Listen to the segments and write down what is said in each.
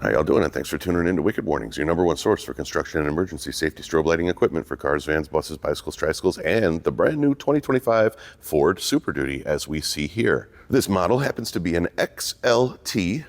How y'all doing? And thanks for tuning in to Wicked Warnings, your number one source for construction and emergency safety strobe lighting equipment for cars, vans, buses, bicycles, tricycles, and the brand new 2025 Ford Super Duty, as we see here. This model happens to be an XLT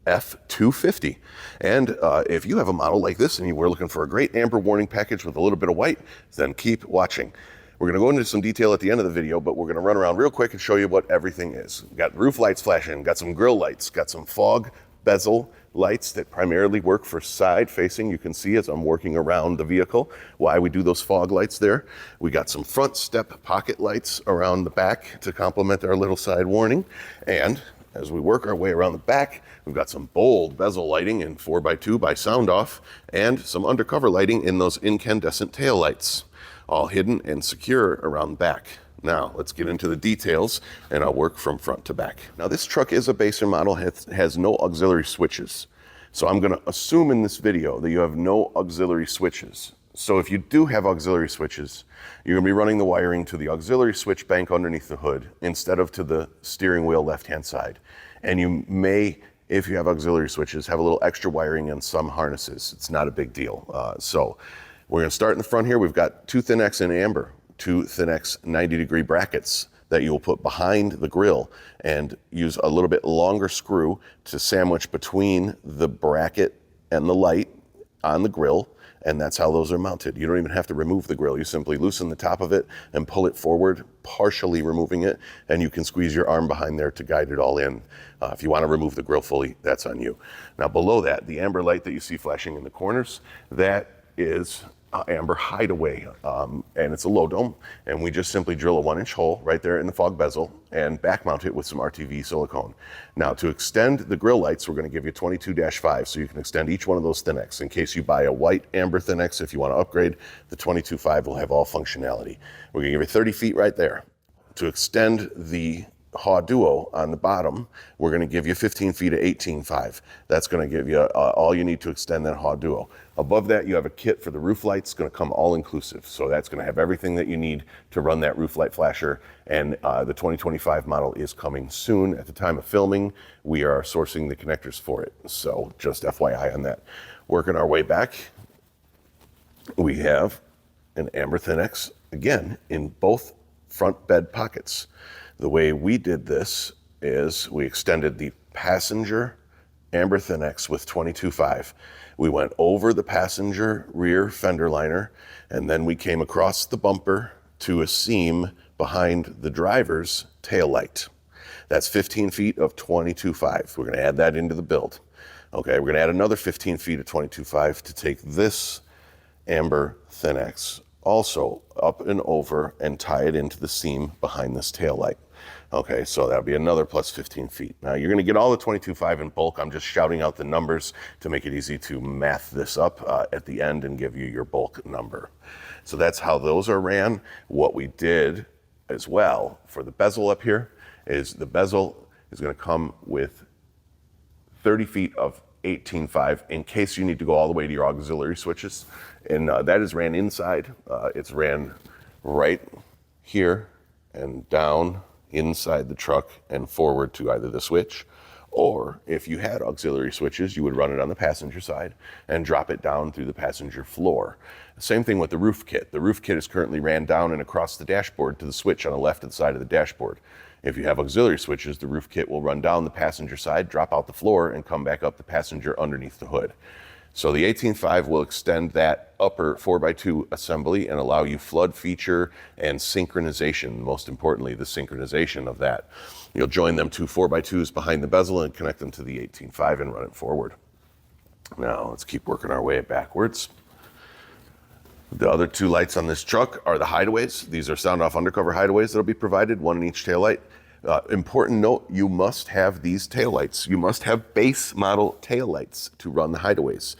F250. And if you have a model like this and you were looking for a great amber warning package with a little bit of white, then keep watching. We're going to go into some detail at the end of the video, but we're going to run around real quick and show you what everything is. We've got roof lights flashing, got some grill lights, got some fog bezel lights that primarily work for side facing. You can see as I'm working around the vehicle why we do those fog lights there. We got some front step pocket lights around the back to complement our little side warning. And as we work our way around the back, we've got some bold bezel lighting in 4x2 by sound off and some undercover lighting in those incandescent tail lights, all hidden and secure around the back. Now, let's get into the details, and I'll work from front to back. Now, this truck is a baser model, has no auxiliary switches. So I'm gonna assume in this video that you have no auxiliary switches. So if you do have auxiliary switches, you're gonna be running the wiring to the auxiliary switch bank underneath the hood instead of to the steering wheel left-hand side. And you may, if you have auxiliary switches, have a little extra wiring in some harnesses. It's not a big deal. So we're gonna start in the front here. We've got two Thin X in amber, two Thin X 90-degree brackets that you'll put behind the grill and use a little bit longer screw to sandwich between the bracket and the light on the grill, and that's how those are mounted. You don't even have to remove the grill. You simply loosen the top of it and pull it forward, partially removing it, and you can squeeze your arm behind there to guide it all in. If you want to remove the grill fully, that's on you. Now below that, the amber light that you see flashing in the corners, that is amber hideaway, and it's a low dome, and we just simply drill a 1-inch hole right there in the fog bezel and back mount it with some RTV silicone. Now, to extend the grill lights, we're going to give you 22-5, so you can extend each one of those Thin X. In case you buy a white amber Thin X, if you want to upgrade, the 22-5 will have all functionality. We're going to give you 30 feet right there. To extend the HA Duo on the bottom, we're going to give you 15 feet of 18.5. That's going to give you all you need to extend that HA Duo. Above that, you have a kit for the roof lights, going to come all inclusive. So that's going to have everything that you need to run that roof light flasher. And the 2025 model is coming soon. At the time of filming, we are sourcing the connectors for it. So just FYI on that. Working our way back, we have an amber Thin X, again, in both front bed pockets. The way we did this is we extended the passenger amber Thin X with 22.5. We went over the passenger rear fender liner, and then we came across the bumper to a seam behind the driver's tail light. That's 15 feet of 22.5. We're going to add that into the build. Okay, we're going to add another 15 feet of 22.5 to take this amber Thin X also up and over and tie it into the seam behind this tail light. Okay, so that'll be another plus 15 feet. Now you're gonna get all the 22.5 in bulk. I'm just shouting out the numbers to make it easy to math this up at the end and give you your bulk number. So that's how those are ran. What we did as well for the bezel up here is the bezel is gonna come with 30 feet of 18.5 in case you need to go all the way to your auxiliary switches. And that is ran inside. It's ran right here and down inside the truck and forward to either the switch, or if you had auxiliary switches, you would run it on the passenger side and drop it down through the passenger floor. Same thing with the roof kit. The roof kit is currently ran down and across the dashboard to the switch on the left side of the dashboard. If you have auxiliary switches, the roof kit will run down the passenger side, drop out the floor, and come back up the passenger underneath the hood. So the 18.5 will extend that upper 4x2 assembly and allow you flood feature and synchronization, most importantly, the synchronization of that. You'll join them two 4x2s behind the bezel and connect them to the 18.5 and run it forward. Now let's keep working our way backwards. The other two lights on this truck are the hideaways. These are sound off undercover hideaways that'll be provided, one in each taillight. Important note, you must have these taillights. You must have base model taillights to run the hideaways.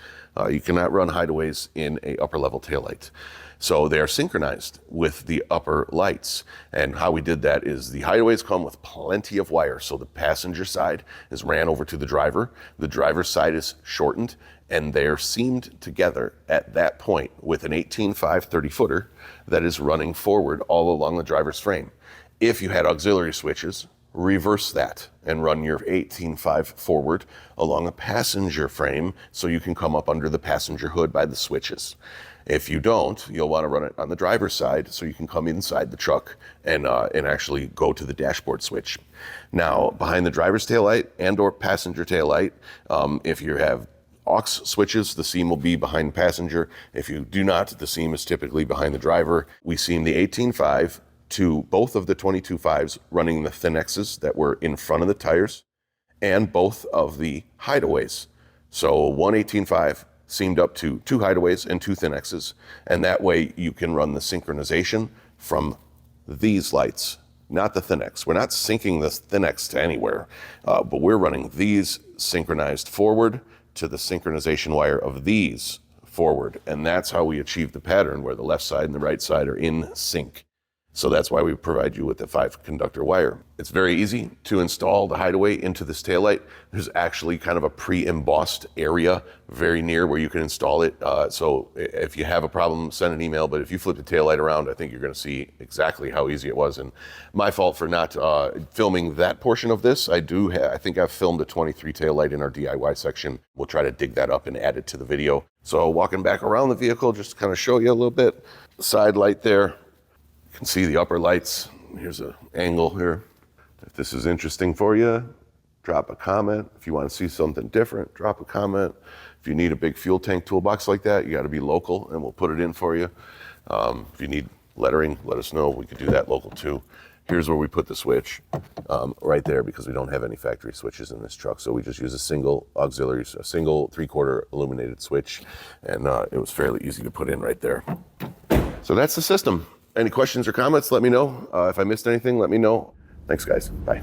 You cannot run hideaways in a upper level taillight. So they are synchronized with the upper lights. And how we did that is the hideaways come with plenty of wire. So the passenger side is ran over to the driver's side is shortened, and they're seamed together at that point with an 18.5 30-footer that is running forward all along the driver's frame. If you had auxiliary switches, reverse that and run your 18.5 forward along a passenger frame so you can come up under the passenger hood by the switches. If you don't, you'll want to run it on the driver's side so you can come inside the truck and actually go to the dashboard switch. Now, behind the driver's taillight and or passenger taillight, if you have aux switches, the seam will be behind the passenger. If you do not, the seam is typically behind the driver. We seam the 18.5 to both of the 22.5s running the thin X's that were in front of the tires and both of the hideaways. So one 18.5 seamed up to 2 hideaways and 2 thin X's, and that way you can run the synchronization from these lights, not the thin X. We're not syncing the thin X to anywhere, but we're running these synchronized forward to the synchronization wire of these forward, and that's how we achieve the pattern where the left side and the right side are in sync. So that's why we provide you with the 5-conductor wire. It's very easy to install the hideaway into this taillight. There's actually kind of a pre-embossed area very near where you can install it. So if you have a problem, send an email. But if you flip the taillight around, I think you're going to see exactly how easy it was. And my fault for not filming that portion of this. I think I've filmed a 23 taillight in our DIY section. We'll try to dig that up and add it to the video. So walking back around the vehicle, just to kind of show you a little bit. Side light there. You can see the upper lights. Here's an angle here. If this is interesting for you, drop a comment. If you want to see something different, drop a comment. If you need a big fuel tank toolbox like that, you got to be local and we'll put it in for you. If you need lettering, let us know. We could do that local too. Here's where we put the switch, right there, because we don't have any factory switches in this truck. So we just use a single auxiliary, a single 3/4 illuminated switch. And it was fairly easy to put in right there. So that's the system. Any questions or comments, let me know. If I missed anything, let me know. Thanks, guys. Bye.